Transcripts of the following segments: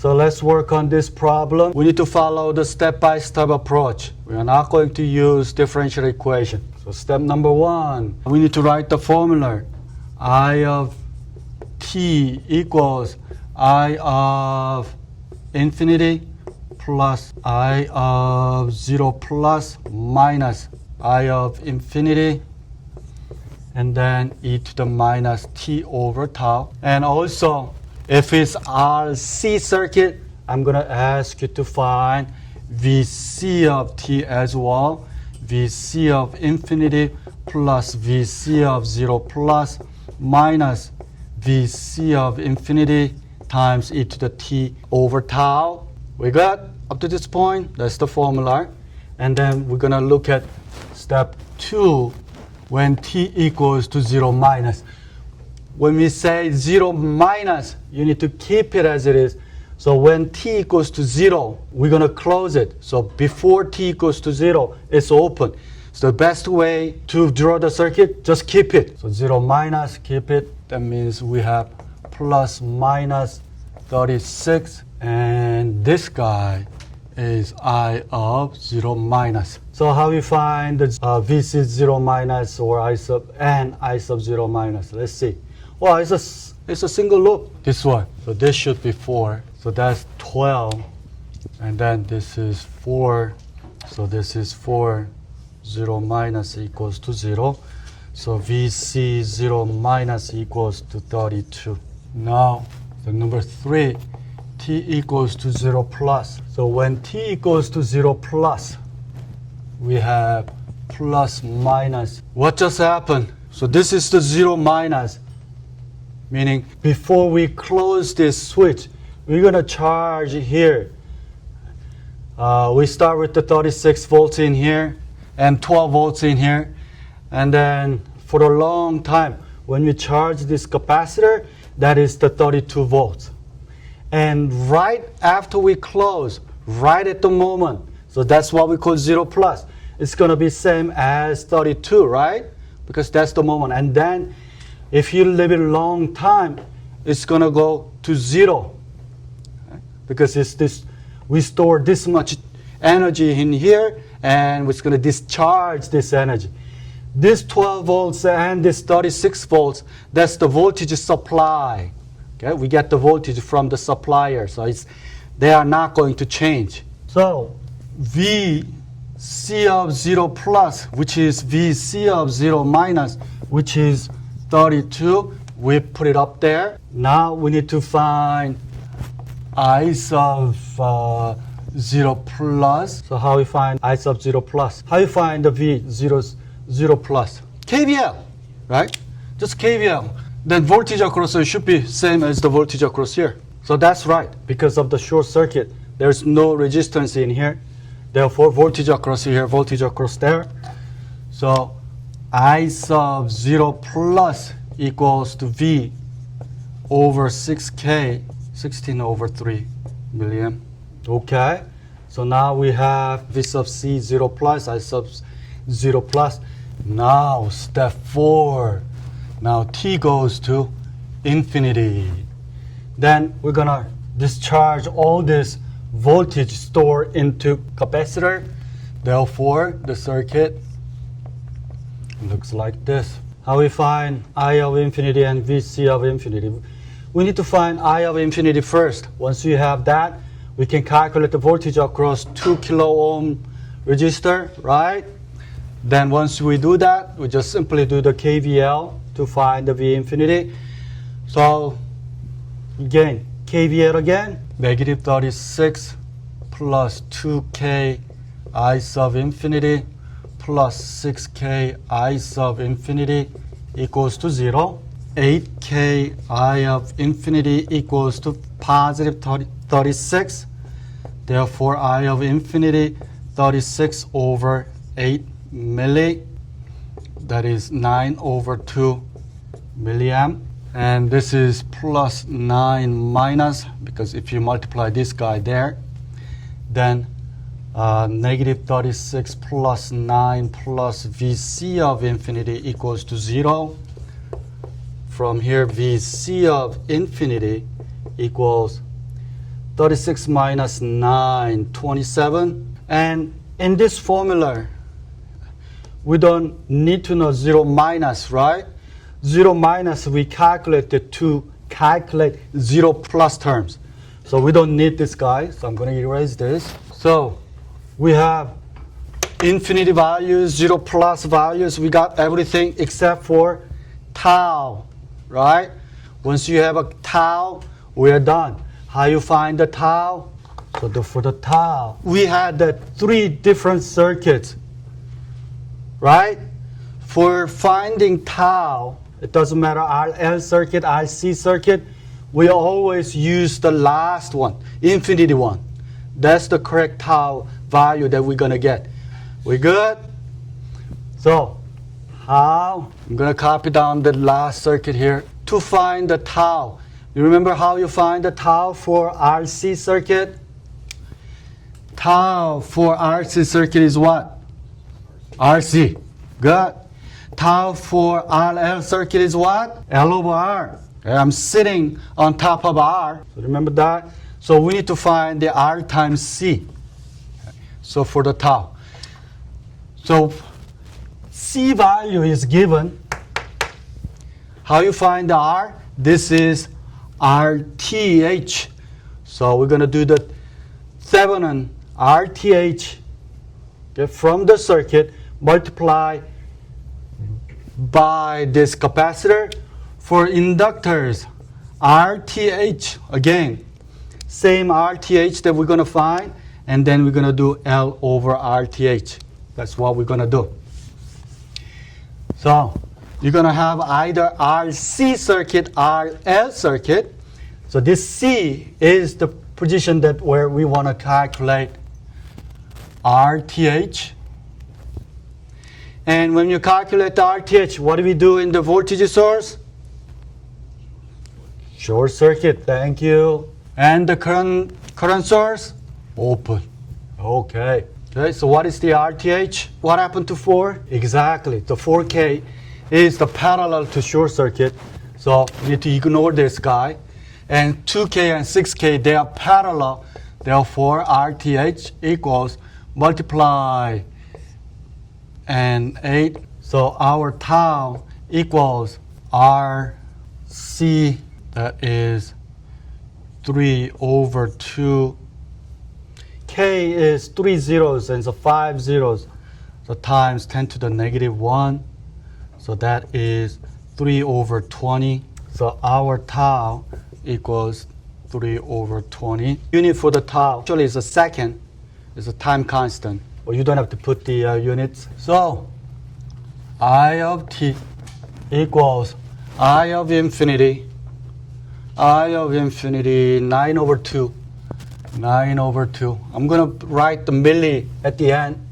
So let's work on this problem. We need to follow the step-by-step approach. We are not going to use differential equation. So step number 1, we need to write the formula. I of t equals I of infinity plus I of 0 plus minus I of infinity, and then e to the minus t over tau. And also, if it's RC circuit, I'm going to ask you to find Vc of t as well. Vc of infinity plus Vc of 0 plus minus Vc of infinity times e to the t over tau. We got up to this point, that's the formula. And then we're going to look at step 2 when t equals to 0 minus. When we say 0 minus, you need to keep it as it is. So when t equals to 0, we're going to close it. So before t equals to 0, it's open. So the best way to draw the circuit, just keep it. So 0 minus, keep it. That means we have plus minus 36. And this guy is I of 0 minus. So how we find the Vc 0 minus or I sub and I sub 0 minus? Let's see. Well, it's a single loop, this one. So this should be 4. So that's 12. And then this is 4. So this is 4. 0 minus equals to 0. So Vc 0 minus equals to 32. Now, the number 3, t equals to 0 plus. So when t equals to 0 plus, we have plus minus. What just happened? So this is the 0 minus. Meaning before we close this switch, we're going to charge here. We start with the 36 volts in here and 12 volts in here. And then for a long time, when we charge this capacitor, that is the 32 volts. And right after we close, right at the moment, so that's what we call 0 plus. It's going to be same as 32, right? Because that's the moment. And then if you leave it a long time, it's going to go to 0. Okay? Because it's this, we store this much energy in here, and it's going to discharge this energy. This 12 volts and this 36 volts, that's the voltage supply. Okay? We get the voltage from the supplier, so they are not going to change. So Vc of 0 plus, which is Vc of 0 minus, which is 32, we put it up there. Now we need to find I sub 0 plus. So how we find I sub 0 plus? How you find the V 0 plus? KVL, right? Just KVL. Then voltage across it should be same as the voltage across here. So that's right. Because of the short circuit, there's no resistance in here. Therefore, voltage across here, voltage across there. So I sub 0 plus equals to V over 6K, 16 over 3 milliamp. Okay, so now we have V sub C 0 plus, I sub 0 plus. Now step 4. Now T goes to infinity. Then we're going to discharge all this voltage stored into capacitor. Therefore, the circuit looks like this. How we find I of infinity and Vc of infinity? We need to find I of infinity first. Once we have that, we can calculate the voltage across 2 kilo ohm resistor, right? Then once we do that, we just simply do the KVL to find the V infinity. So again, KVL again, negative 36 plus 2K I sub infinity plus 6K I sub infinity equals to 0. 8K I of infinity equals to positive 36. Therefore, I of infinity 36 over 8 milli. That is 9 over 2 milliamp. And this is plus 9 minus, because if you multiply this guy there, then negative 36 plus 9 plus Vc of infinity equals to 0. From here, Vc of infinity equals 36 minus 9, 27. And in this formula, we don't need to know 0 minus, right? 0 minus, we calculated to calculate 0 plus terms. So we don't need this guy, so I'm going to erase this. So we have infinity values, 0 plus values. We got everything except for tau, right? Once you have a tau, we are done. How you find the tau? So for the tau, we had the 3 different circuits, right? For finding tau, it doesn't matter RL circuit, RC circuit, we always use the last one, infinity one. That's the correct tau value that we're going to get. We good? So, how? I'm going to copy down the last circuit here. To find the tau, you remember how you find the tau for RC circuit? Tau for RC circuit is what? RC. Good. Tau for RL circuit is what? L over R. Okay, I'm sitting on top of R. So remember that? So we need to find the R times C. Okay. So for the tau. So C value is given. How you find the R? This is RTH. So we're going to do the Thevenin RTH, okay, from the circuit, multiply by this capacitor. For inductors, RTH, again, same RTH that we're going to find, and then we're going to do L over RTH. That's what we're going to do. So you're going to have either RC circuit, RL circuit. So this C is the position that where we want to calculate RTH. And when you calculate the RTH, what do we do in the voltage source? Short circuit, thank you. And the current source? Open. Okay. Okay, so what is the RTH? What happened to 4? Exactly, the 4K is the parallel to short circuit. So you need to ignore this guy. And 2K and 6K, they are parallel. Therefore, RTH equals multiply and 8. So our tau equals RC, that is 3 over 2. K is 3 zeros and so 5 zeros. So times 10 to the negative 1. So that is 3 over 20. So our tau equals 3 over 20. Unit for the tau actually is a second. It's a time constant. Well, you don't have to put the units. So I of t equals I of infinity 9 over 2. 9 over 2. I'm going to write the milli at the end.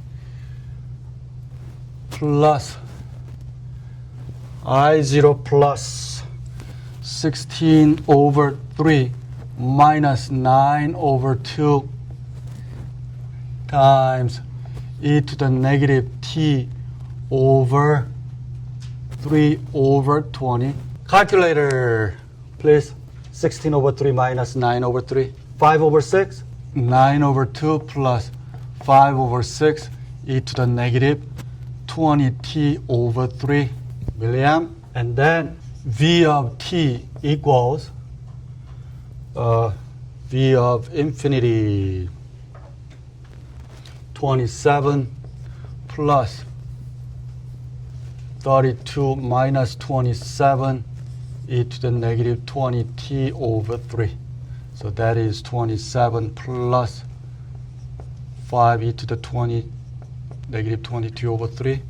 Plus I0 plus 16 over 3 minus 9 over 2 times e to the negative t over 3 over 20. Calculator, please. 16 over 3 minus 9 over 3. 5 over 6. 9 over 2 plus 5 over 6 e to the negative 20t over 3 milliamp. And then V of t equals V of infinity 27 plus 32 minus 27 e to the negative 20t over 3. So that is 27 plus 5 e to the negative 22 over 3.